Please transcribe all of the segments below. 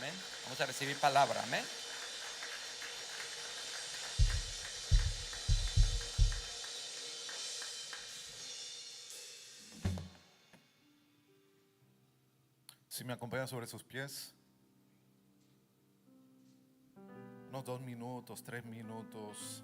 Amén. Vamos a recibir palabra. Amén. Si me acompañan sobre sus pies, unos 2 minutos, 3 minutos.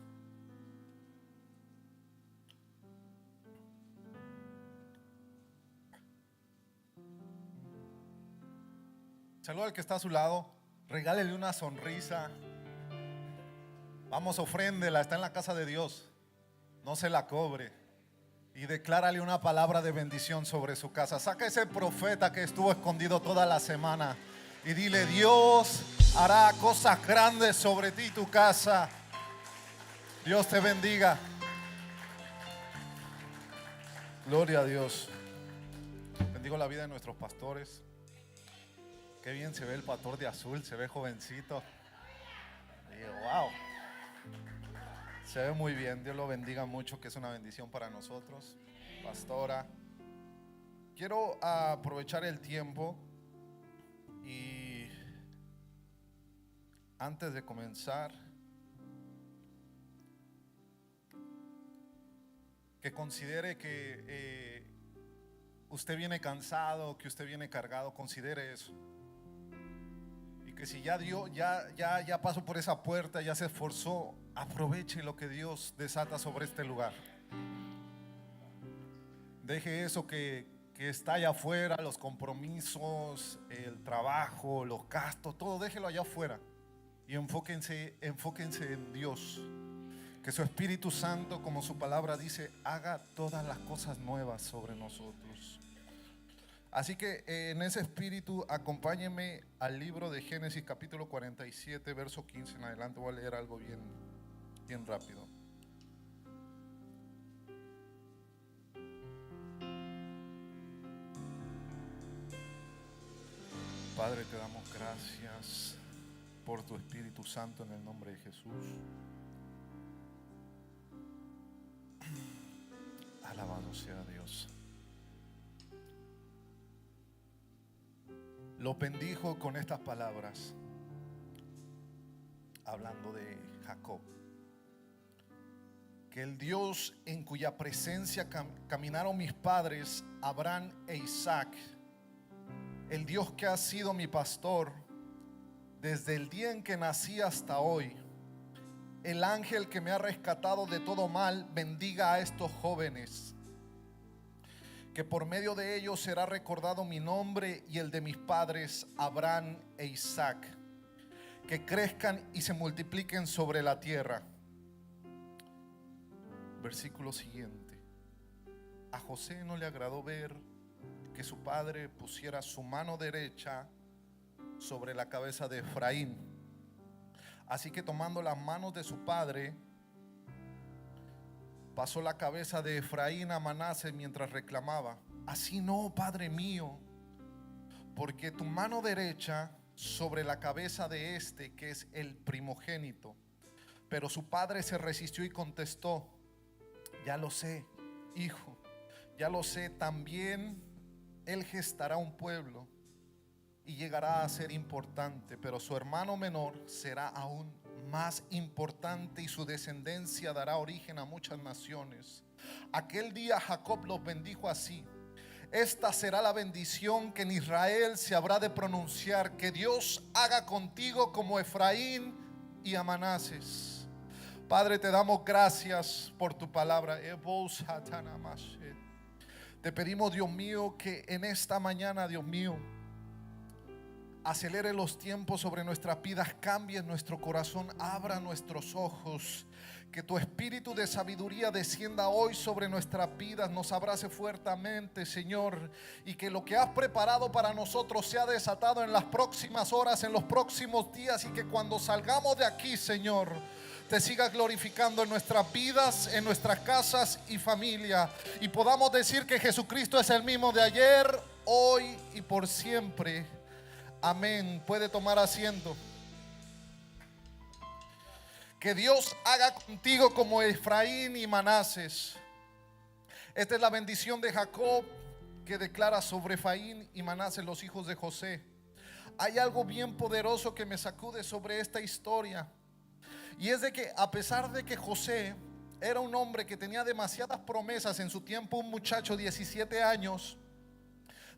Saluda al que está a su lado, regálele una sonrisa. Vamos, ofréndela, está en la casa de Dios, no se la cobre. Y declárale una palabra de bendición sobre su casa. Saca ese profeta que estuvo escondido toda la semana y dile: Dios hará cosas grandes sobre ti y tu casa. Dios te bendiga. Gloria a Dios. Bendigo la vida de nuestros pastores. Qué bien se ve el pastor de azul, se ve jovencito. Digo, wow. Se ve muy bien, Dios lo bendiga mucho, que es una bendición para nosotros. Pastora, quiero aprovechar el tiempo y antes de comenzar, que considere que usted viene cansado, que usted viene cargado, considere eso. Y que si ya ya pasó por esa puerta, ya se esforzó, aproveche lo que Dios desata sobre este lugar. Deje eso que está allá afuera, los compromisos, el trabajo, los gastos, todo déjelo allá afuera. Y enfóquense en Dios. Que su Espíritu Santo, como su palabra dice, haga todas las cosas nuevas sobre nosotros. Así que en ese espíritu, acompáñenme al libro de Génesis capítulo 47, verso 15 en adelante. Voy a leer algo bien rápido. Padre, te damos gracias por tu Espíritu Santo en el nombre de Jesús. Alabado sea Dios. Lo bendijo con estas palabras, hablando de Jacob: que el Dios en cuya presencia caminaron mis padres Abraham e Isaac, el Dios que ha sido mi pastor desde el día en que nací hasta hoy, el ángel que me ha rescatado de todo mal, bendiga a estos jóvenes, que por medio de ellos será recordado mi nombre y el de mis padres Abraham e Isaac, que crezcan y se multipliquen sobre la tierra. Versículo siguiente: a José no le agradó ver que su padre pusiera su mano derecha sobre la cabeza de Efraín, así que tomando las manos de su padre, pasó la cabeza de Efraín a Manasés mientras reclamaba: así no, padre mío, porque tu mano derecha sobre la cabeza de este, que es el primogénito. Pero su padre se resistió y contestó: ya lo sé, hijo, ya lo sé, también él gestará un pueblo y llegará a ser importante, pero su hermano menor será aún más importante y su descendencia dará origen a muchas naciones. Aquel día Jacob los bendijo así: esta será la bendición que en Israel se habrá de pronunciar, que Dios haga contigo como Efraín y a Manasés. Padre, te damos gracias por tu palabra. Te pedimos, Dios mío, que en esta mañana, Dios mío, acelere los tiempos sobre nuestras vidas, cambie nuestro corazón, abra nuestros ojos. Que tu espíritu de sabiduría descienda hoy sobre nuestras vidas, nos abrace fuertemente, Señor, y que lo que has preparado para nosotros sea desatado en las próximas horas, en los próximos días, y que cuando salgamos de aquí, Señor, te sigas glorificando en nuestras vidas, en nuestras casas y familia, y podamos decir que Jesucristo es el mismo de ayer, hoy y por siempre. Amén. Puede tomar asiento. Que Dios haga contigo como Efraín y Manasés. Esta es la bendición de Jacob que declara sobre Efraín y Manasés, los hijos de José. hay algo bien poderoso que me sacude sobre esta historia. Y es de que a pesar de que José era un hombre que tenía demasiadas promesas en su tiempo, un muchacho de 17 años,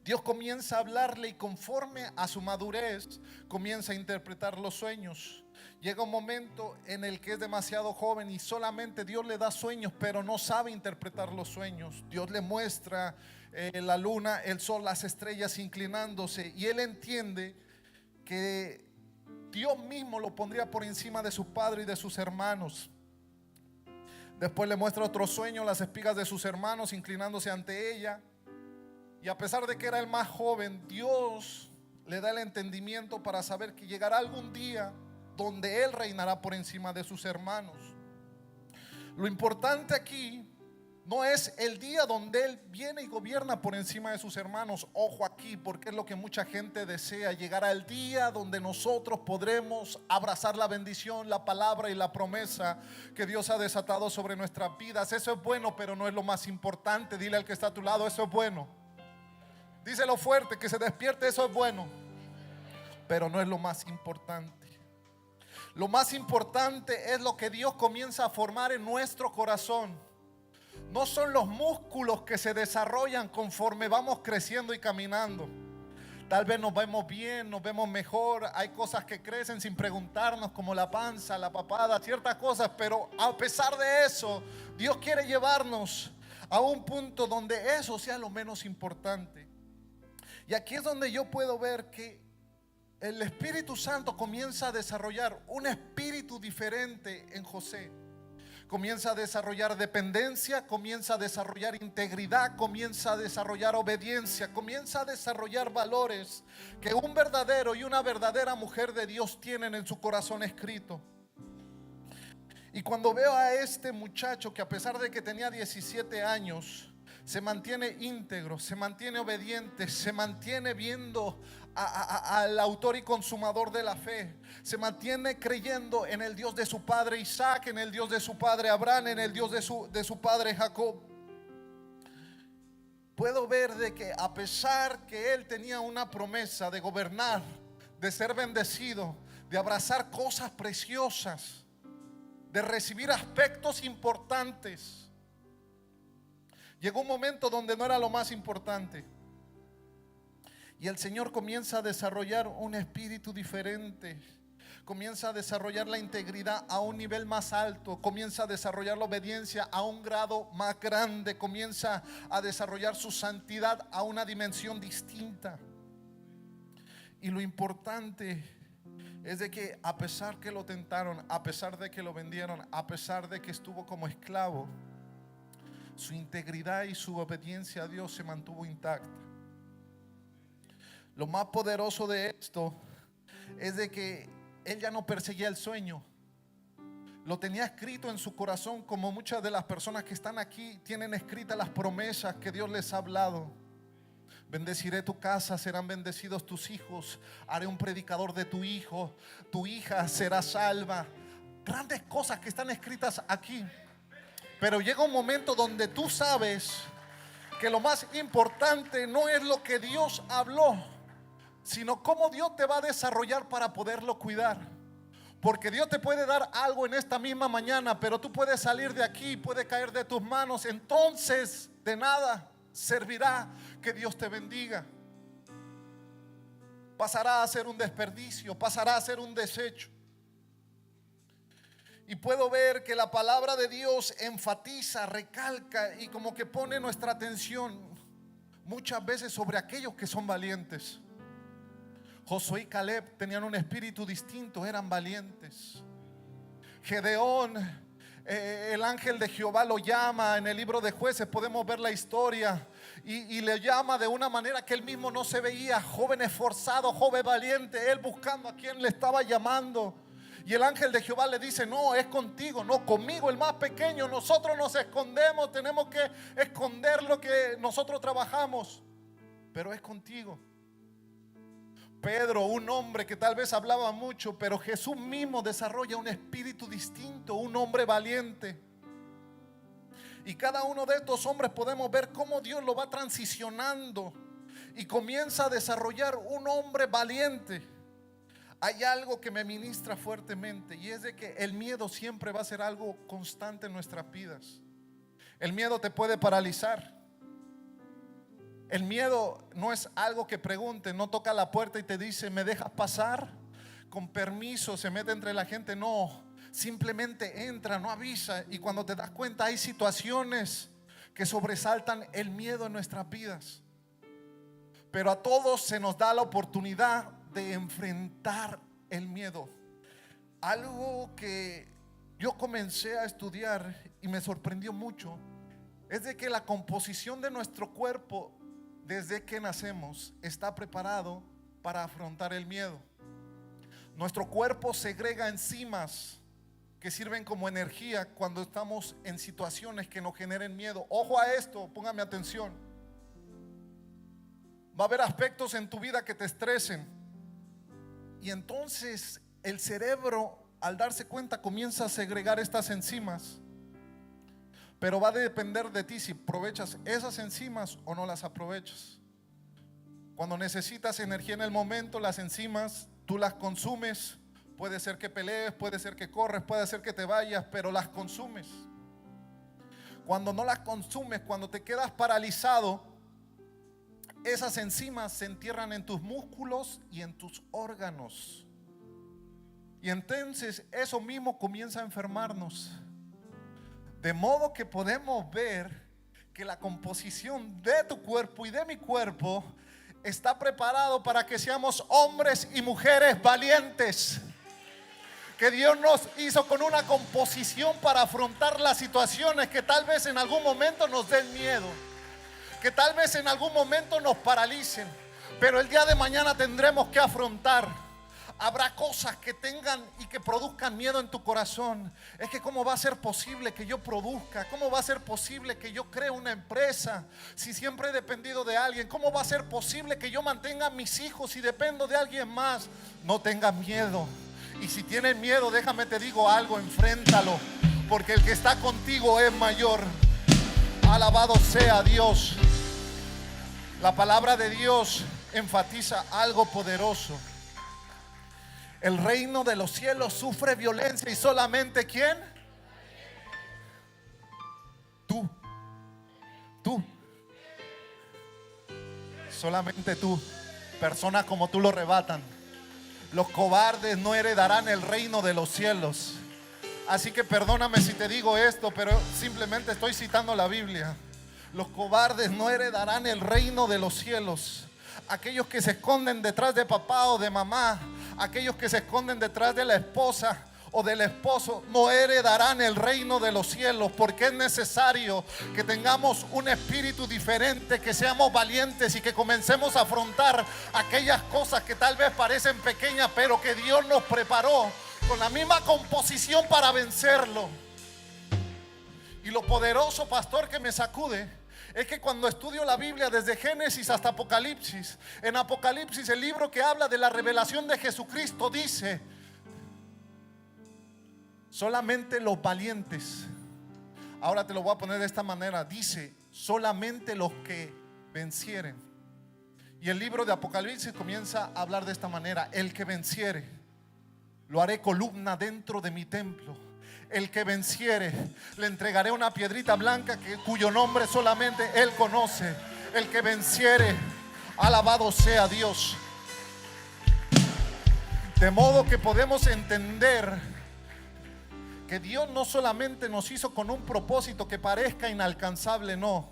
Dios comienza a hablarle y conforme a su madurez comienza a interpretar los sueños. Llega un momento en el que es demasiado joven y solamente Dios le da sueños, pero no sabe interpretar los sueños. Dios le muestra la luna, el sol, las estrellas inclinándose, y él entiende que Dios mismo lo pondría por encima de su padre y de sus hermanos. Después le muestra otro sueño, las espigas de sus hermanos inclinándose ante ella. Y a pesar de que era el más joven, Dios le da el entendimiento para saber que llegará algún día donde él reinará por encima de sus hermanos. Lo importante aquí no es el día donde él viene y gobierna por encima de sus hermanos. Ojo aquí, porque es lo que mucha gente desea: llegar al día donde nosotros podremos abrazar la bendición, la palabra y la promesa que Dios ha desatado sobre nuestras vidas. Eso es bueno, pero no es lo más importante. Dile al que está a tu lado: eso es bueno. Díselo fuerte, que se despierte. Eso es bueno, pero no es lo más importante. Lo más importante es lo que Dios comienza a formar en nuestro corazón. No son los músculos que se desarrollan conforme vamos creciendo y caminando. Tal vez nos vemos bien, nos vemos mejor. Hay cosas que crecen sin preguntarnos, como la panza, la papada, ciertas cosas. Pero a pesar de eso, Dios quiere llevarnos a un punto donde eso sea lo menos importante. Y aquí es donde yo puedo ver que el Espíritu Santo comienza a desarrollar un espíritu diferente en José. Comienza a desarrollar dependencia, comienza a desarrollar integridad, comienza a desarrollar obediencia, comienza a desarrollar valores que un verdadero y una verdadera mujer de Dios tienen en su corazón escrito. Y cuando veo a este muchacho que a pesar de que tenía 17 años, se mantiene íntegro, se mantiene obediente, se mantiene viendo al autor y consumador de la fe, se mantiene creyendo en el Dios de su padre Isaac, en el Dios de su padre Abraham, en el Dios de su padre Jacob. Puedo ver de que a pesar que él tenía una promesa de gobernar, de ser bendecido, de abrazar cosas preciosas, de recibir aspectos importantes, llegó un momento donde no era lo más importante. Y el Señor comienza a desarrollar un espíritu diferente. Comienza a desarrollar la integridad a un nivel más alto. Comienza a desarrollar la obediencia a un grado más grande. Comienza a desarrollar su santidad a una dimensión distinta. Y lo importante es de que a pesar que lo tentaron, a pesar de que lo vendieron, a pesar de que estuvo como esclavo, su integridad y su obediencia a Dios se mantuvo intacta. Lo más poderoso de esto es de que él ya no perseguía el sueño. Lo tenía escrito en su corazón, como muchas de las personas que están aquí tienen escritas las promesas que Dios les ha hablado. Bendeciré tu casa, serán bendecidos tus hijos, haré un predicador de tu hijo, tu hija será salva. Grandes cosas que están escritas aquí. Pero llega un momento donde tú sabes que lo más importante no es lo que Dios habló, sino cómo Dios te va a desarrollar para poderlo cuidar. Porque Dios te puede dar algo en esta misma mañana, pero tú puedes salir de aquí, puede caer de tus manos. Entonces de nada servirá que Dios te bendiga. Pasará a ser un desperdicio, pasará a ser un desecho. Y puedo ver que la palabra de Dios enfatiza, recalca y como que pone nuestra atención muchas veces sobre aquellos que son valientes. Josué y Caleb tenían un espíritu distinto, eran valientes. Gedeón, el ángel de Jehová lo llama en el libro de Jueces, podemos ver la historia, y le llama de una manera que él mismo no se veía. Joven esforzado, joven valiente, él buscando a quien le estaba llamando. Y el ángel de Jehová le dice: no, es contigo, no conmigo, el más pequeño. Nosotros nos escondemos, tenemos que esconder lo que nosotros trabajamos, pero es contigo. Pedro, un hombre que tal vez hablaba mucho, pero Jesús mismo desarrolla un espíritu distinto, un hombre valiente. Y cada uno de estos hombres podemos ver cómo Dios lo va transicionando y comienza a desarrollar un hombre valiente. hay algo que me ministra fuertemente, y es de que el miedo siempre va a ser algo constante en nuestras vidas. El miedo te puede paralizar. El miedo no es algo que pregunte, no toca la puerta y te dice, ¿me dejas pasar? Con permiso, se mete entre la gente. No, simplemente entra, no avisa. Y cuando te das cuenta, hay situaciones que sobresaltan el miedo en nuestras vidas. Pero a todos se nos da la oportunidad de enfrentar el miedo. Algo que yo comencé a estudiar y me sorprendió mucho es de que la composición de nuestro cuerpo desde que nacemos está preparado para afrontar el miedo. Nuestro cuerpo segrega enzimas que sirven como energía cuando estamos en situaciones que nos generen miedo. Ojo a esto, póngame atención. Va a haber aspectos en tu vida que te estresen, y entonces el cerebro, al darse cuenta, comienza a segregar estas enzimas. Pero va a depender de ti si aprovechas esas enzimas o no las aprovechas. Cuando necesitas energía en el momento, las enzimas tú las consumes. Puede ser que pelees, puede ser que corres, puede ser que te vayas, pero las consumes. Cuando no las consumes, cuando te quedas paralizado, esas enzimas se entierran en tus músculos y en tus órganos. Y entonces eso mismo comienza a enfermarnos. De modo que podemos ver que la composición de tu cuerpo y de mi cuerpo está preparado para que seamos hombres y mujeres valientes. Que Dios nos hizo con una composición para afrontar las situaciones que tal vez en algún momento nos den miedo, que tal vez en algún momento nos paralicen, pero el día de mañana tendremos que afrontar. Habrá cosas que tengan y que produzcan miedo en tu corazón. Es que ¿cómo va a ser posible que yo produzca? ¿Cómo va a ser posible que yo cree una empresa si siempre he dependido de alguien? ¿Cómo va a ser posible que yo mantenga a mis hijos si dependo de alguien más? No tengas miedo. Y si tienes miedo, déjame te digo algo, enfréntalo, porque el que está contigo es mayor. Alabado sea Dios. La palabra de Dios enfatiza algo poderoso. El reino de los cielos sufre violencia, y solamente ¿quién? Tú. Solamente tú. Personas como tú lo arrebatan. Los cobardes no heredarán el reino de los cielos. Así que perdóname si te digo esto, pero simplemente estoy citando la Biblia. Los cobardes no heredarán el reino de los cielos. Aquellos que se esconden detrás de papá o de mamá, aquellos que se esconden detrás de la esposa o del esposo, no heredarán el reino de los cielos, porque es necesario que tengamos un espíritu diferente, que seamos valientes y que comencemos a afrontar aquellas cosas que tal vez parecen pequeñas, pero que Dios nos preparó con la misma composición para vencerlo. Y lo poderoso, pastor, que me sacude es que cuando estudio la Biblia desde Génesis hasta Apocalipsis, en Apocalipsis, el libro que habla de la revelación de Jesucristo, dice: solamente los valientes. Ahora te lo voy a poner de esta manera. Dice: solamente los que vencieren. Y el libro de Apocalipsis comienza a hablar de esta manera: el que venciere, lo haré columna dentro de mi templo. El que venciere, le entregaré una piedrita blanca cuyo nombre solamente Él conoce. El que venciere, alabado sea Dios. De modo que podemos entender que Dios no solamente nos hizo con un propósito que parezca inalcanzable, no.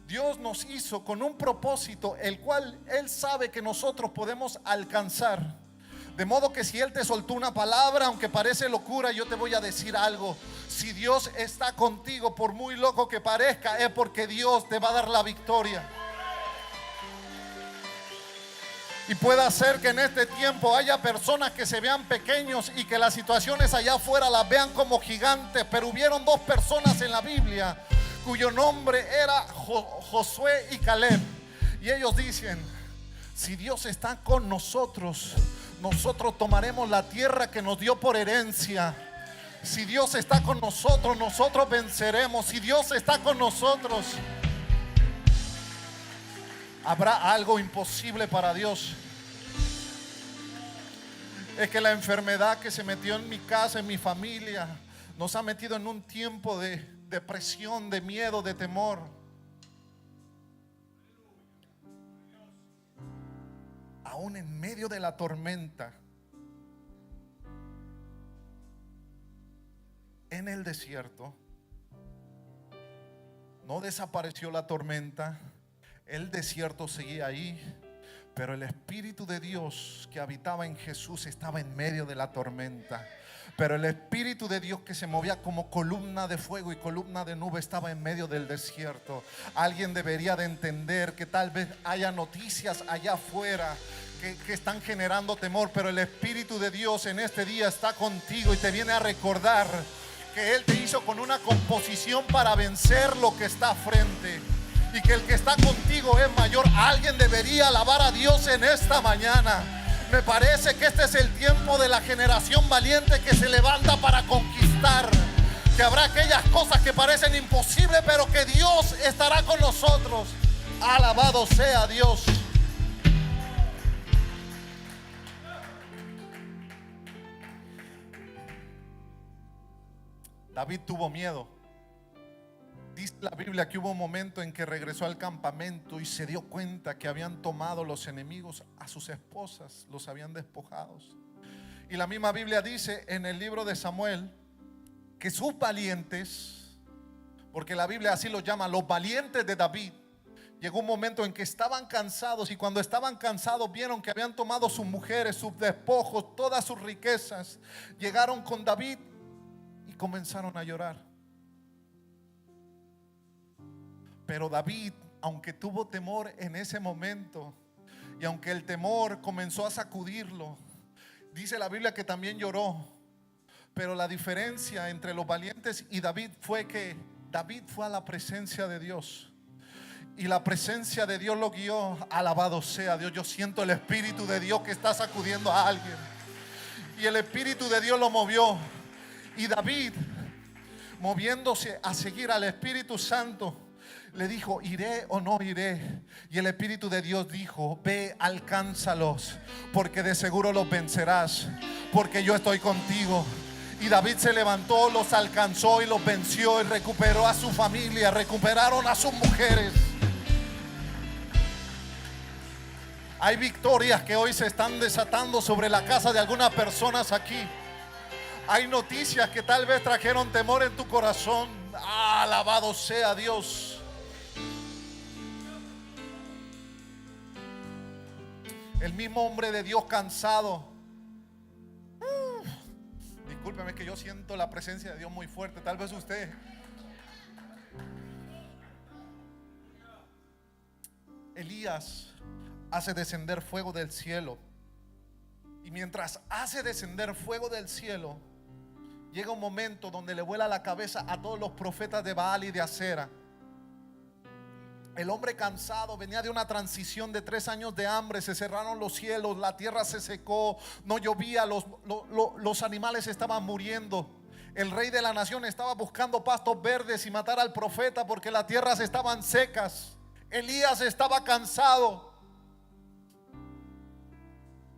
Dios nos hizo con un propósito el cual Él sabe que nosotros podemos alcanzar. De modo que si Él te soltó una palabra, aunque parece locura, yo te voy a decir algo: si Dios está contigo, por muy loco que parezca, es porque Dios te va a dar la victoria. Y puede ser que en este tiempo haya personas que se vean pequeños y que las situaciones allá afuera las vean como gigantes, pero hubieron dos personas en la Biblia cuyo nombre era Josué y Caleb, y ellos dicen: si Dios está con nosotros, nosotros tomaremos la tierra que nos dio por herencia. Si Dios está con nosotros, nosotros venceremos. Si Dios está con nosotros, ¿habrá algo imposible para Dios? Es que la enfermedad que se metió en mi casa, en mi familia, nos ha metido en un tiempo de depresión, de miedo, de temor. Aún en medio de la tormenta, en el desierto, no desapareció la tormenta, el desierto seguía ahí, pero el Espíritu de Dios que habitaba en Jesús estaba en medio de la tormenta. Pero el Espíritu de Dios que se movía como columna de fuego y columna de nube estaba en medio del desierto. Alguien debería de entender que tal vez haya noticias allá afuera que están generando temor, pero el Espíritu de Dios en este día está contigo y te viene a recordar que Él te hizo con una composición para vencer lo que está frente, y que el que está contigo es mayor. Alguien debería alabar a Dios en esta mañana. Me parece que este es el tiempo de la generación valiente que se levanta para conquistar. Que habrá aquellas cosas que parecen imposibles, pero que Dios estará con nosotros. Alabado sea Dios. David tuvo miedo. Dice la Biblia que hubo un momento en que regresó al campamento y se dio cuenta que habían tomado los enemigos a sus esposas, los habían despojado. Y la misma Biblia dice en el libro de Samuel que sus valientes, porque la Biblia así los llama, los valientes de David, llegó un momento en que estaban cansados, y cuando estaban cansados vieron que habían tomado sus mujeres, sus despojos, todas sus riquezas. Llegaron con David y comenzaron a llorar. Pero David, aunque tuvo temor en ese momento, y aunque el temor comenzó a sacudirlo, dice la Biblia que también lloró. Pero la diferencia entre los valientes y David fue que David fue a la presencia de Dios, y la presencia de Dios lo guió. Alabado sea Dios. Yo siento el Espíritu de Dios que está sacudiendo a alguien, y el Espíritu de Dios lo movió. Y David, moviéndose a seguir al Espíritu Santo, le dijo: ¿iré o no iré? Y el Espíritu de Dios dijo: ve, alcánzalos, porque de seguro los vencerás, porque yo estoy contigo. Y David se levantó, los alcanzó y los venció, y recuperó a su familia, recuperaron a sus mujeres. Hay victorias que hoy se están desatando sobre la casa de algunas personas aquí. Hay noticias que tal vez trajeron temor en tu corazón. Alabado sea Dios. El mismo hombre de Dios cansado. Discúlpeme que yo siento la presencia de Dios muy fuerte. Tal vez usted. Elías hace descender fuego del cielo. Y mientras hace descender fuego del cielo, llega un momento donde le vuela la cabeza a todos los profetas de Baal y de Acera. El hombre cansado venía de una transición de 3 años de hambre. Se cerraron los cielos, la tierra se secó, no llovía, los animales estaban muriendo. El rey de la nación estaba buscando pastos verdes y matar al profeta porque las tierras estaban secas. Elías estaba cansado,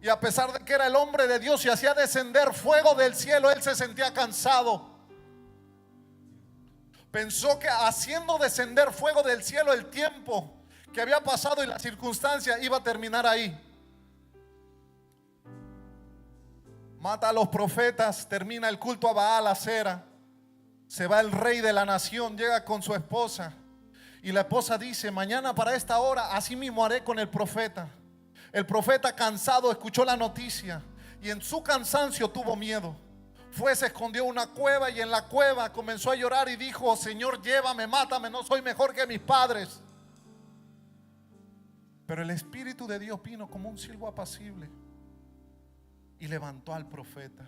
y a pesar de que era el hombre de Dios y hacía descender fuego del cielo, él se sentía cansado. Pensó que haciendo descender fuego del cielo, el tiempo que había pasado y la circunstancia iba a terminar ahí. Mata a los profetas, termina el culto a Baal, Acera. Se va el rey de la nación, llega con su esposa, y la esposa dice: mañana para esta hora así mismo haré con el profeta. El profeta, cansado, escuchó la noticia y en su cansancio tuvo miedo. Fue, se escondió en una cueva, y en la cueva comenzó a llorar y dijo: Señor, llévame, mátame, no soy mejor que mis padres. Pero el Espíritu de Dios vino como un silbo apacible y levantó al profeta.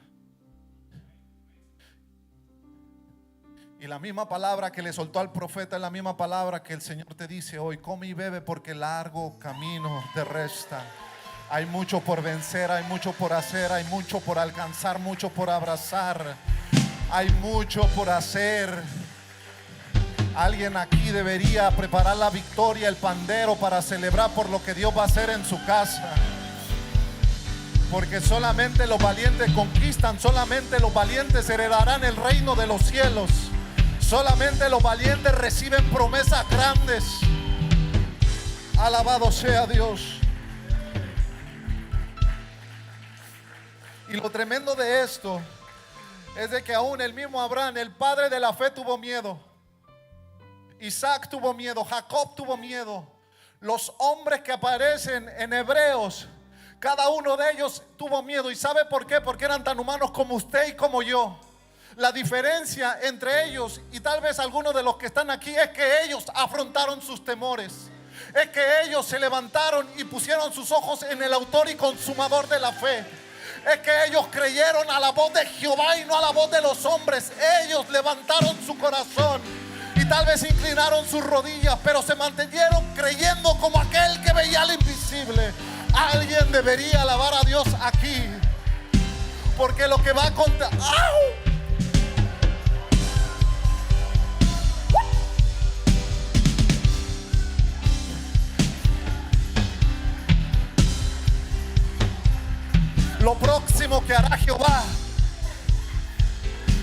Y la misma palabra que le soltó al profeta es la misma palabra que el Señor te dice hoy: come y bebe, porque largo camino te resta. Hay mucho por vencer, hay mucho por hacer, hay mucho por alcanzar, mucho por abrazar, hay mucho por hacer. Alguien aquí debería preparar la victoria, el pandero, para celebrar por lo que Dios va a hacer en su casa. Porque solamente los valientes conquistan, solamente los valientes heredarán el reino de los cielos. Solamente los valientes reciben promesas grandes. Alabado sea Dios. Y lo tremendo de esto es de que aún el mismo Abraham, el padre de la fe, tuvo miedo. Isaac tuvo miedo, Jacob tuvo miedo. Los hombres que aparecen en Hebreos, cada uno de ellos tuvo miedo. ¿Y sabe por qué? Porque eran tan humanos como usted y como yo. La diferencia entre ellos y tal vez algunos de los que están aquí es que ellos afrontaron sus temores. Es que ellos se levantaron y pusieron sus ojos en el autor y consumador de la fe. Es que ellos creyeron a la voz de Jehová y no a la voz de los hombres. Ellos levantaron su corazón y tal vez inclinaron sus rodillas, pero se mantuvieron creyendo como aquel que veía lo invisible. Alguien debería alabar a Dios aquí, porque lo que va a contar... ¡Au! Lo próximo que hará Jehová,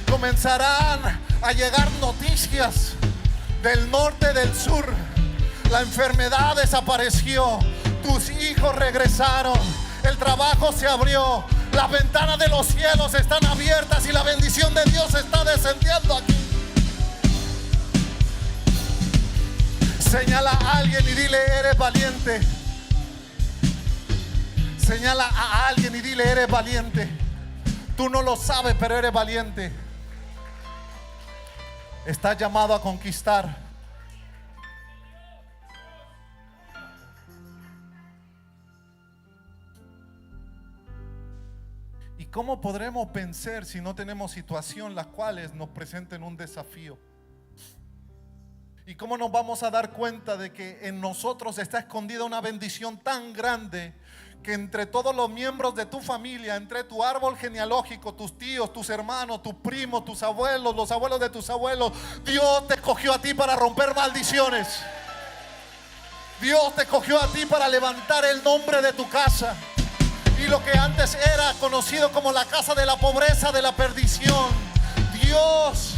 comenzarán a llegar noticias del norte, del sur. La enfermedad desapareció, tus hijos regresaron, el trabajo se abrió, las ventanas de los cielos están abiertas y la bendición de Dios está descendiendo aquí. Señala a alguien y dile: eres valiente. Señala a alguien y dile: eres valiente. Tú no lo sabes, pero eres valiente. Estás llamado a conquistar. ¿Y cómo podremos vencer si no tenemos situaciones las cuales nos presenten un desafío? ¿Y cómo nos vamos a dar cuenta de que en nosotros está escondida una bendición tan grande que entre todos los miembros de tu familia, entre tu árbol genealógico, tus tíos, tus hermanos, tus primos, tus abuelos, los abuelos de tus abuelos, Dios te escogió a ti para romper maldiciones? Dios te escogió a ti para levantar el nombre de tu casa. Y lo que antes era conocido como la casa de la pobreza, de la perdición, Dios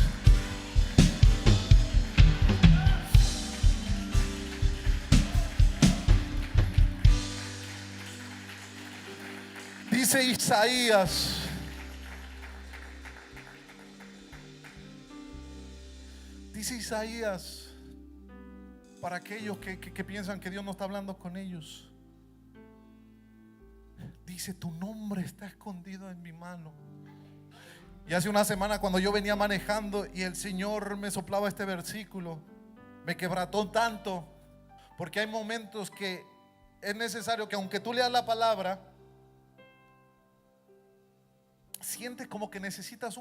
dice Isaías, para aquellos que piensan que Dios no está hablando con ellos, dice: tu nombre está escondido en mi mano. Y hace una semana, cuando yo venía manejando y el Señor me soplaba este versículo, me quebrantó tanto, porque hay momentos que es necesario que, aunque tú leas la palabra, sientes como que necesitas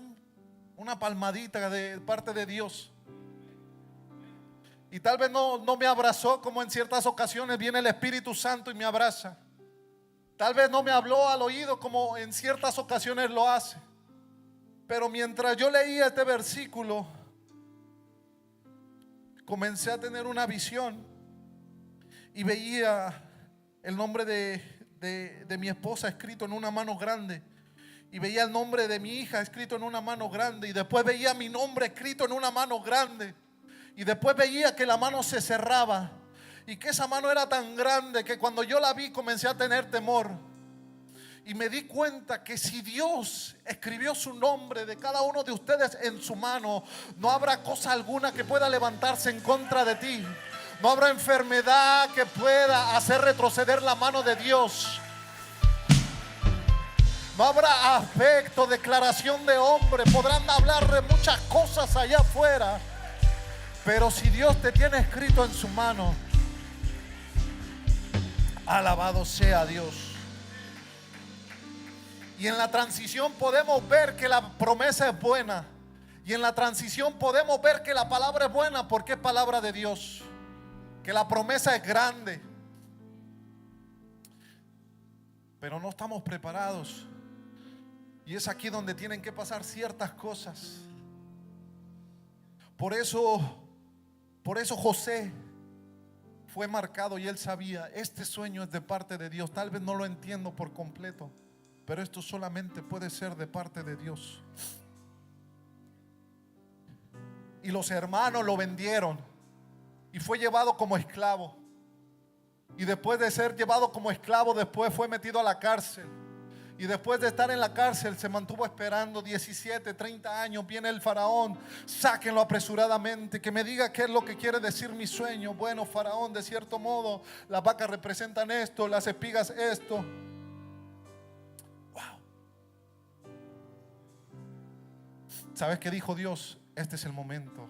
una palmadita de parte de Dios. Y tal vez no me abrazó como en ciertas ocasiones viene el Espíritu Santo y me abraza. Tal vez no me habló al oído como en ciertas ocasiones lo hace. Pero mientras yo leía este versículo, comencé a tener una visión y veía el nombre de mi esposa escrito en una mano grande. Y veía el nombre de mi hija escrito en una mano grande. Y después veía mi nombre escrito en una mano grande. Y después veía que la mano se cerraba. Y que esa mano era tan grande que cuando yo la vi comencé a tener temor. Y me di cuenta que si Dios escribió su nombre de cada uno de ustedes en su mano, no habrá cosa alguna que pueda levantarse en contra de ti. No habrá enfermedad que pueda hacer retroceder la mano de Dios. No habrá afecto, declaración de hombre. Podrán hablar de muchas cosas allá afuera, pero si Dios te tiene escrito en su mano, alabado sea Dios. Y en la transición podemos ver que la promesa es buena. Y en la transición podemos ver que la palabra es buena porque es palabra de Dios. Que la promesa es grande. Pero no estamos preparados. Y es aquí donde tienen que pasar ciertas cosas. Por eso José fue marcado y él sabía: este sueño es de parte de Dios. Tal vez no lo entiendo por completo, pero esto solamente puede ser de parte de Dios. Y los hermanos lo vendieron y fue llevado como esclavo. Y después de ser llevado como esclavo, después fue metido a la cárcel. Y después de estar en la cárcel se mantuvo esperando 17, 30 años. Viene el faraón, sáquenlo apresuradamente, que me diga qué es lo que quiere decir mi sueño. Bueno, faraón, de cierto modo las vacas representan esto, las espigas esto. Wow. ¿Sabes qué dijo Dios? Este es el momento.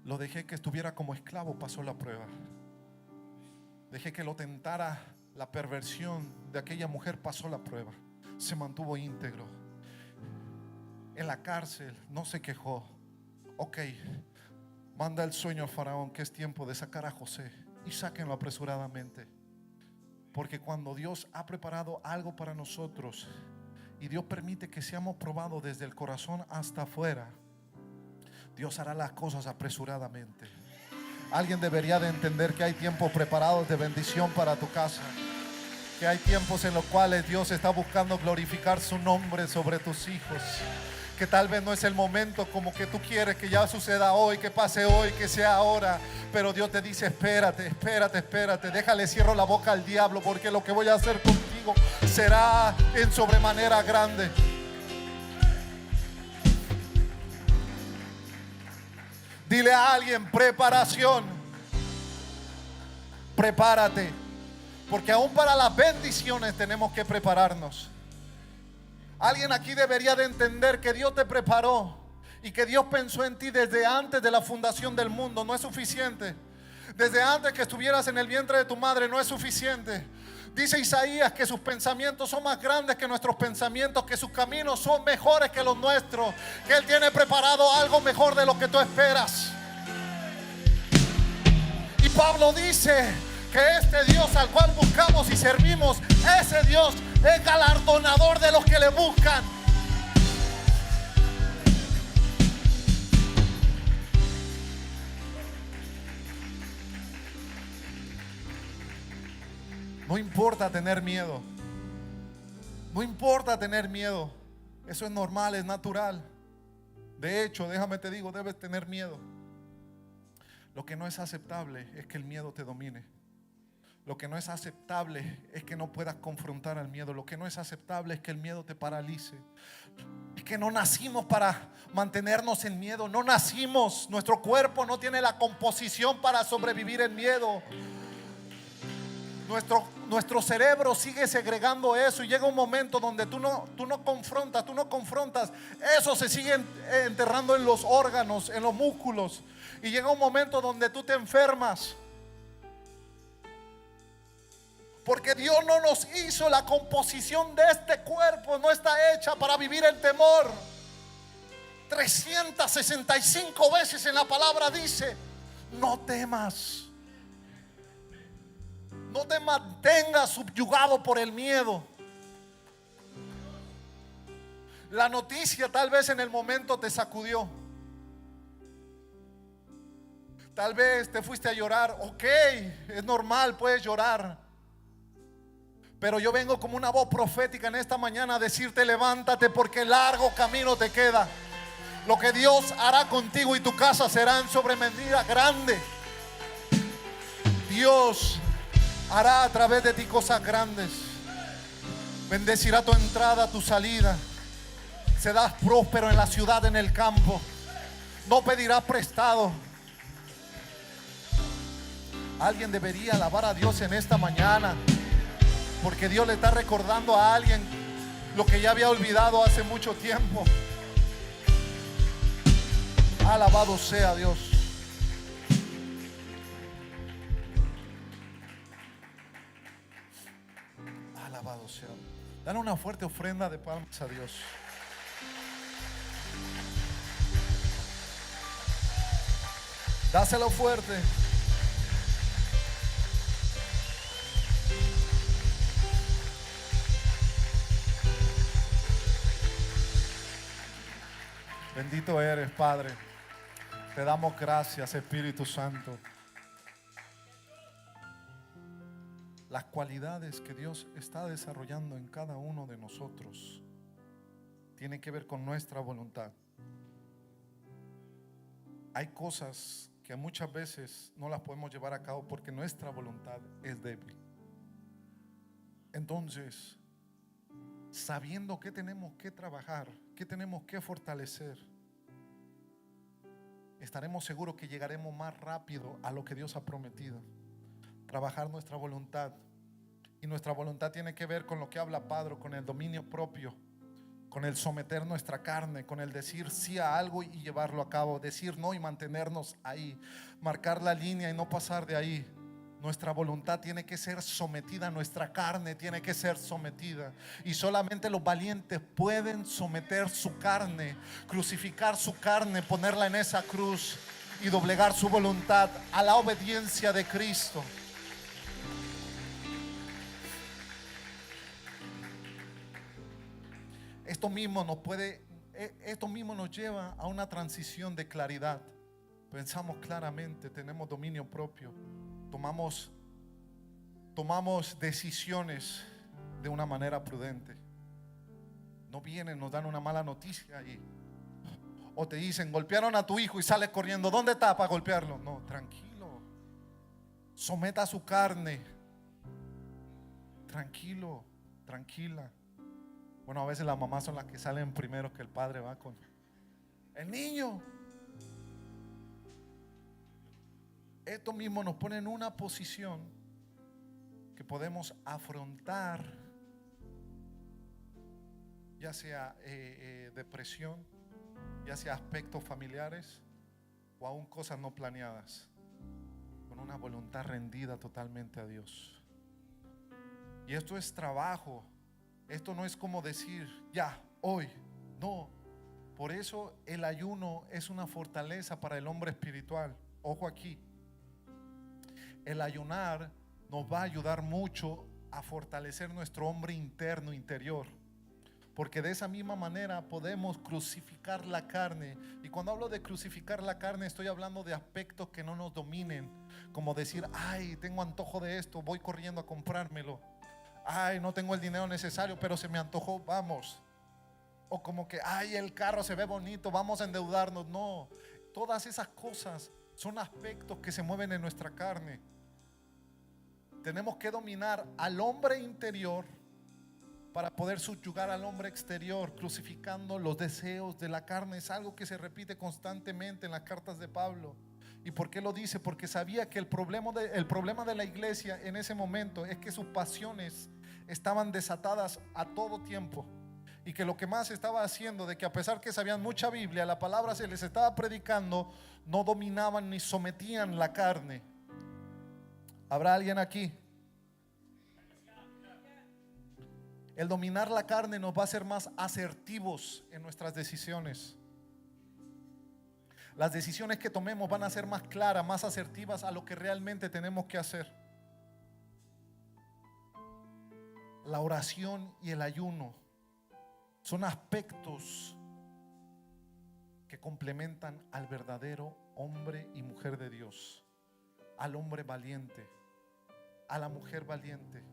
Lo dejé que estuviera como esclavo, pasó la prueba. Dejé que lo tentara la perversión de aquella mujer, pasó la prueba. Se mantuvo íntegro. En la cárcel no se quejó. Ok, manda el sueño al faraón que es tiempo de sacar a José y sáquenlo apresuradamente. Porque cuando Dios ha preparado algo para nosotros y Dios permite que seamos probados desde el corazón hasta afuera, Dios hará las cosas apresuradamente. Alguien debería de entender que hay tiempos preparados de bendición para tu casa, que hay tiempos en los cuales Dios está buscando glorificar su nombre sobre tus hijos, que tal vez no es el momento como que tú quieres que ya suceda hoy, que pase hoy, que sea ahora, pero Dios te dice espérate, espérate, espérate, déjale cierro la boca al diablo, porque lo que voy a hacer contigo será en sobremanera grande. Dile a alguien, preparación. Prepárate. Porque aún para las bendiciones tenemos que prepararnos. Alguien aquí debería de entender que Dios te preparó y que Dios pensó en ti desde antes de la fundación del mundo. No es suficiente. Desde antes que estuvieras en el vientre de tu madre no es suficiente. Dice Isaías que sus pensamientos son más grandes que nuestros pensamientos, que sus caminos son mejores que los nuestros, que Él tiene preparado algo mejor de lo que tú esperas. Y Pablo dice que este Dios al cual buscamos y servimos, ese Dios es galardonador de los que le buscan. No importa tener miedo. No importa tener miedo. Eso es normal, es natural. De hecho, déjame te digo, debes tener miedo. Lo que no es aceptable es que el miedo te domine. Lo que no es aceptable es que no puedas confrontar al miedo. Lo que no es aceptable es que el miedo te paralice. Es que no nacimos para mantenernos en miedo. No nacimos. Nuestro cuerpo no tiene la composición para sobrevivir en miedo. Nuestro cerebro sigue segregando eso y llega un momento donde tú no confrontas. Eso se sigue enterrando en los órganos, en los músculos. Y llega un momento donde tú te enfermas. Porque Dios no nos hizo, la composición de este cuerpo no está hecha para vivir el temor. 365 veces en la palabra dice, no temas. No te mantengas subyugado por el miedo. La noticia tal vez en el momento te sacudió. Tal vez te fuiste a llorar. Ok, es normal, puedes llorar. Pero yo vengo como una voz profética en esta mañana a decirte levántate, porque largo camino te queda. Lo que Dios hará contigo y tu casa será en sobremedida grande. Dios hará a través de ti cosas grandes. Bendecirá tu entrada, tu salida. Serás próspero en la ciudad, en el campo. No pedirás prestado. Alguien debería alabar a Dios en esta mañana, porque Dios le está recordando a alguien lo que ya había olvidado hace mucho tiempo. Alabado sea Dios. Alabado sea. Dale una fuerte ofrenda de palmas a Dios. Dáselo fuerte. Bendito eres, Padre. Te damos gracias, Espíritu Santo. las cualidades que Dios está desarrollando en cada uno de nosotros tienen que ver con nuestra voluntad. Hay cosas que muchas veces no las podemos llevar a cabo porque nuestra voluntad es débil. Entonces, sabiendo que tenemos que trabajar, que tenemos que fortalecer, estaremos seguros que llegaremos más rápido a lo que Dios ha prometido. Trabajar nuestra voluntad. Y nuestra voluntad tiene que ver con lo que habla Pablo, con el dominio propio, con el someter nuestra carne, con el decir sí a algo y llevarlo a cabo, decir no y mantenernos ahí, marcar la línea y no pasar de ahí. Nuestra voluntad tiene que ser sometida, nuestra carne tiene que ser sometida. Y solamente los valientes pueden someter su carne, crucificar su carne, ponerla en esa cruz y doblegar su voluntad a la obediencia de Cristo. Esto mismo nos lleva a una transición de claridad. Pensamos claramente, tenemos dominio propio, tomamos decisiones de una manera prudente. No vienen, nos dan una mala noticia o te dicen golpearon a tu hijo y sales corriendo. ¿Dónde está para golpearlo? No, tranquilo, someta su carne, tranquilo, tranquila. Bueno, a veces las mamás son las que salen primero que el padre va con el niño. Esto mismo nos pone en una posición que podemos afrontar, ya sea depresión, ya sea aspectos familiares o aún cosas no planeadas, con una voluntad rendida totalmente a Dios. Y esto es trabajo. Esto no es como decir ya, hoy, no. Por eso el ayuno es una fortaleza para el hombre espiritual. Ojo aquí, el ayunar nos va a ayudar mucho a fortalecer nuestro hombre interno, interior, porque de esa misma manera podemos crucificar la carne. Y cuando hablo de crucificar la carne, estoy hablando de aspectos que no nos dominen, como decir, ay, tengo antojo de esto, voy corriendo a comprármelo. Ay, no tengo el dinero necesario, pero se me antojó, vamos. O como que, ay, el carro se ve bonito, vamos a endeudarnos. No, todas esas cosas son aspectos que se mueven en nuestra carne. Tenemos que dominar al hombre interior para poder subyugar al hombre exterior, crucificando los deseos de la carne. Es algo que se repite constantemente en las cartas de Pablo. ¿Y por qué lo dice? Porque sabía que el problema de la iglesia en ese momento es que sus pasiones estaban desatadas a todo tiempo, y que lo que más estaba haciendo, de que a pesar que sabían mucha Biblia, la palabra se les estaba predicando, no dominaban ni sometían la carne. ¿Habrá alguien aquí? El dominar la carne nos va a hacer más asertivos en nuestras decisiones. Las decisiones que tomemos van a ser más claras, más asertivas a lo que realmente tenemos que hacer. La oración y el ayuno son aspectos que complementan al verdadero hombre y mujer de Dios, al hombre valiente, a la mujer valiente.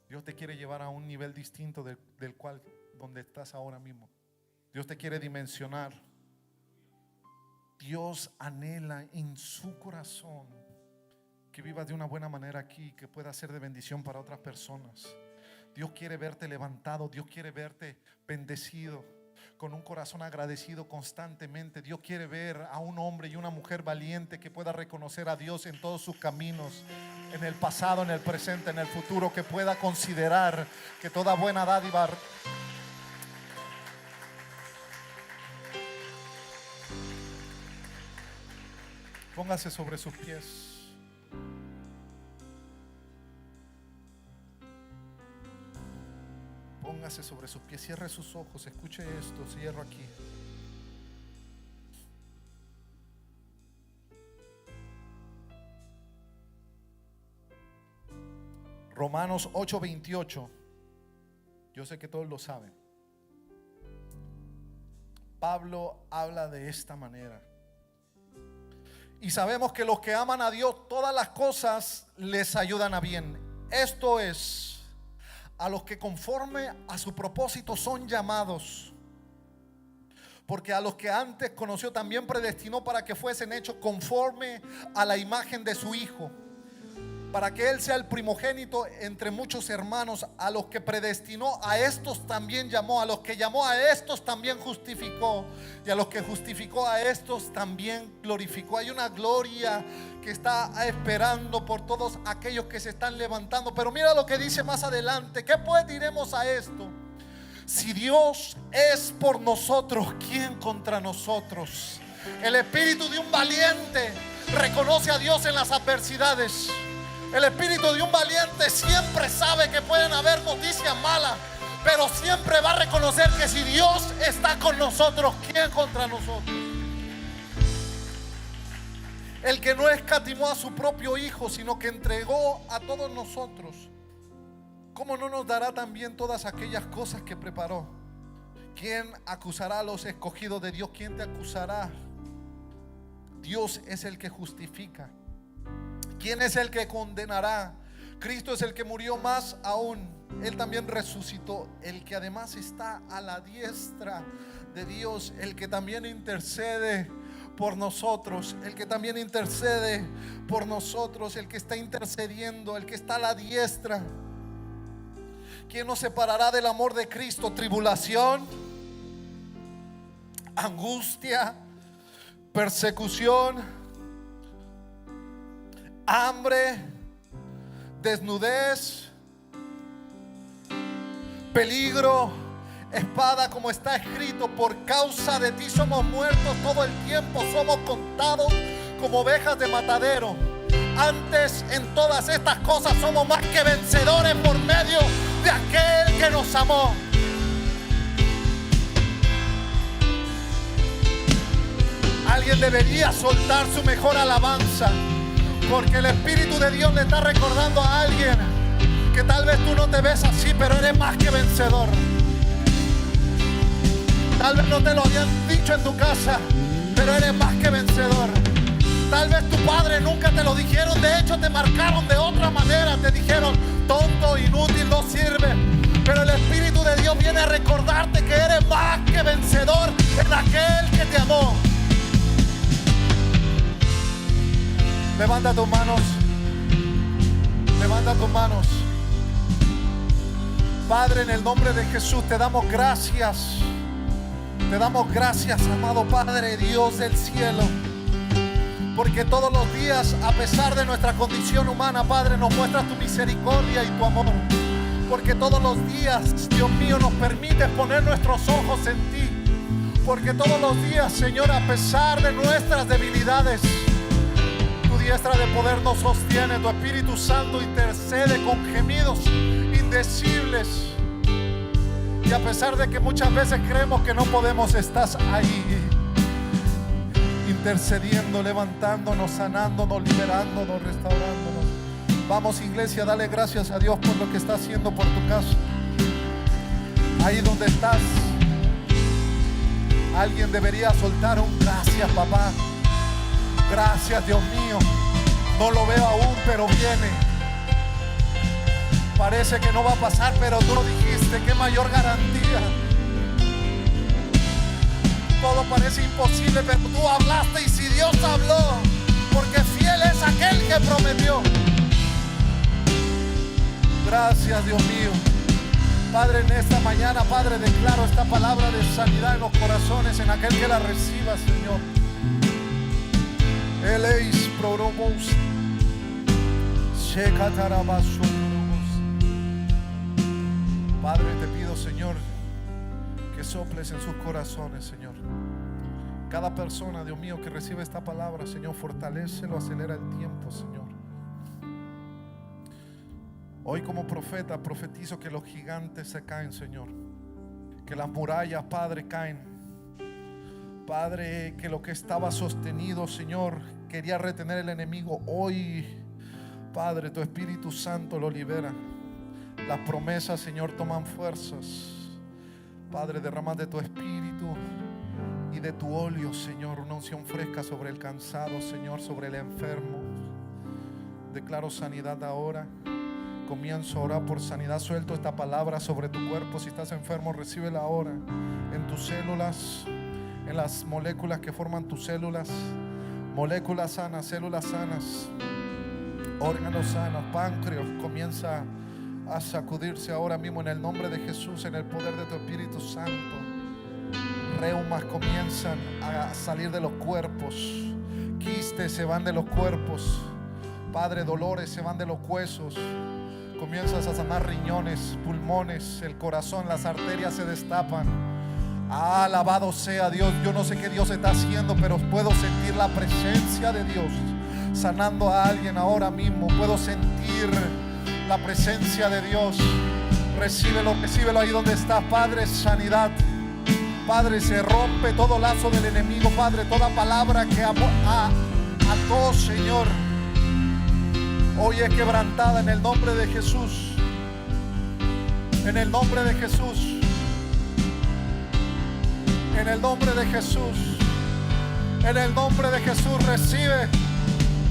Dios te quiere llevar a un nivel distinto del cual donde estás ahora mismo. Dios te quiere dimensionar. Dios anhela en su corazón que vivas de una buena manera aquí, que pueda ser de bendición para otras personas. Dios quiere verte levantado, Dios quiere verte bendecido, con un corazón agradecido constantemente. Dios quiere ver a un hombre y una mujer valiente que pueda reconocer a Dios en todos sus caminos, en el pasado, en el presente, en el futuro, que pueda considerar que toda buena dádiva póngase sobre sus pies. Póngase sobre sus pies, cierre sus ojos, escuche esto, cierro aquí. Romanos 8:28. Yo sé que todos lo saben. Pablo habla de esta manera. Y sabemos que los que aman a Dios, todas las cosas les ayudan a bien. Esto es, a los que conforme a su propósito son llamados. Porque a los que antes conoció también predestinó para que fuesen hechos conforme a la imagen de su Hijo, para que Él sea el primogénito entre muchos hermanos. A los que predestinó, a estos también llamó. A los que llamó, a estos también justificó. Y a los que justificó, a estos también glorificó. Hay una gloria que está esperando por todos aquellos que se están levantando. Pero mira lo que dice más adelante. ¿Qué pues diremos a esto? Si Dios es por nosotros, ¿quién contra nosotros? El espíritu de un valiente reconoce a Dios en las adversidades. El espíritu de un valiente siempre sabe que pueden haber noticias malas, pero siempre va a reconocer que si Dios está con nosotros, ¿quién contra nosotros? El que no escatimó a su propio Hijo, sino que entregó a todos nosotros, ¿cómo no nos dará también todas aquellas cosas que preparó? ¿Quién acusará a los escogidos de Dios? ¿Quién te acusará? Dios es el que justifica. ¿Quién es el que condenará? Cristo es el que murió, más aún Él también resucitó, el que además está a la diestra de Dios, el que también intercede por nosotros, el que también intercede por nosotros, el que está intercediendo, el que está a la diestra. ¿Quién nos separará del amor de Cristo? Tribulación, angustia, persecución, hambre, desnudez, peligro, espada, como está escrito: por causa de ti somos muertos todo el tiempo, somos contados como ovejas de matadero. Antes, en todas estas cosas somos más que vencedores por medio de aquel que nos amó. Alguien debería soltar su mejor alabanza, porque el Espíritu de Dios le está recordando a alguien que tal vez tú no te ves así, pero eres más que vencedor. Tal vez no te lo habían dicho en tu casa, pero eres más que vencedor. Tal vez tu padre nunca te lo dijeron, de hecho te marcaron de otra manera, te dijeron: tonto, inútil, no sirve. Pero el Espíritu de Dios viene a recordarte que eres más que vencedor en aquel que te amó. Levanta tus manos. Levanta tus manos. Padre, en el nombre de Jesús te damos gracias. Te damos gracias, amado Padre, Dios del cielo, porque todos los días, a pesar de nuestra condición humana, Padre, nos muestras tu misericordia y tu amor. Porque todos los días, Dios mío, nos permites poner nuestros ojos en ti. Porque todos los días, Señor, a pesar de nuestras debilidades, tu diestra de poder nos sostiene. Tu Espíritu Santo intercede con gemidos indecibles. Y a pesar de que muchas veces creemos que no podemos, estás ahí, intercediendo, levantándonos, sanándonos, liberándonos, restaurándonos. Vamos, iglesia, dale gracias a Dios por lo que está haciendo por tu casa. Ahí donde estás, alguien debería soltar un gracias, papá. Gracias, Dios mío. No lo veo aún, pero viene. Parece que no va a pasar, pero tú lo dijiste. Qué mayor garantía. Todo parece imposible, pero tú hablaste, y si Dios habló, porque fiel es aquel que prometió. Gracias, Dios mío. Padre, en esta mañana, Padre, declaro esta palabra de sanidad en los corazones, en aquel que la reciba, Señor. Eleis proromos, shekatarabasho. Padre, te pido, Señor, que soples en sus corazones, Señor. Cada persona, Dios mío, que recibe esta palabra, Señor, fortalécelo, acelera el tiempo, Señor. Hoy, como profeta, profetizo que los gigantes se caen, Señor. Que las murallas, Padre, caen. Padre, que lo que estaba sostenido, Señor, quería retener el enemigo, hoy, Padre, tu Espíritu Santo lo libera. Las promesas, Señor, toman fuerzas. Padre, derrama de tu Espíritu y y de tu óleo, Señor, una unción fresca sobre el cansado, Señor, sobre el enfermo. Declaro sanidad ahora. Comienzo a orar por sanidad. Suelto esta palabra sobre tu cuerpo. Si estás enfermo, recíbela ahora. En tus células, en las moléculas que forman tus células. Moléculas sanas, células sanas, órganos sanos, páncreas. Comienza a sacudirse ahora mismo en el nombre de Jesús, en el poder de tu Espíritu Santo. Reumas comienzan a salir de los cuerpos. Quistes se van de los cuerpos. Padre, dolores se van de los huesos. Comienzas a sanar riñones, pulmones, el corazón, las arterias se destapan. Alabado sea Dios. Yo no sé qué Dios está haciendo, pero puedo sentir la presencia de Dios sanando a alguien ahora mismo. Puedo sentir la presencia de Dios. Recíbelo, recíbelo ahí donde estás. Padre, sanidad. Padre, se rompe todo lazo del enemigo. Padre, toda palabra que ató, Señor, hoy es quebrantada en el nombre de Jesús. En el nombre de Jesús. En el nombre de Jesús. En el nombre de Jesús. Recibe,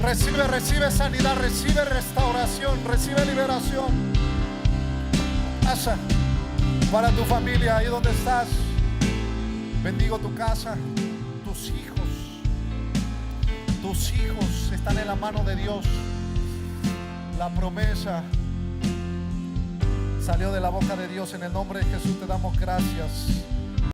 recibe, recibe sanidad. Recibe restauración. Recibe liberación. Casa para tu familia, ahí donde estás. Bendigo tu casa. Tus hijos. Tus hijos están en la mano de Dios. La promesa salió de la boca de Dios. En el nombre de Jesús te damos gracias.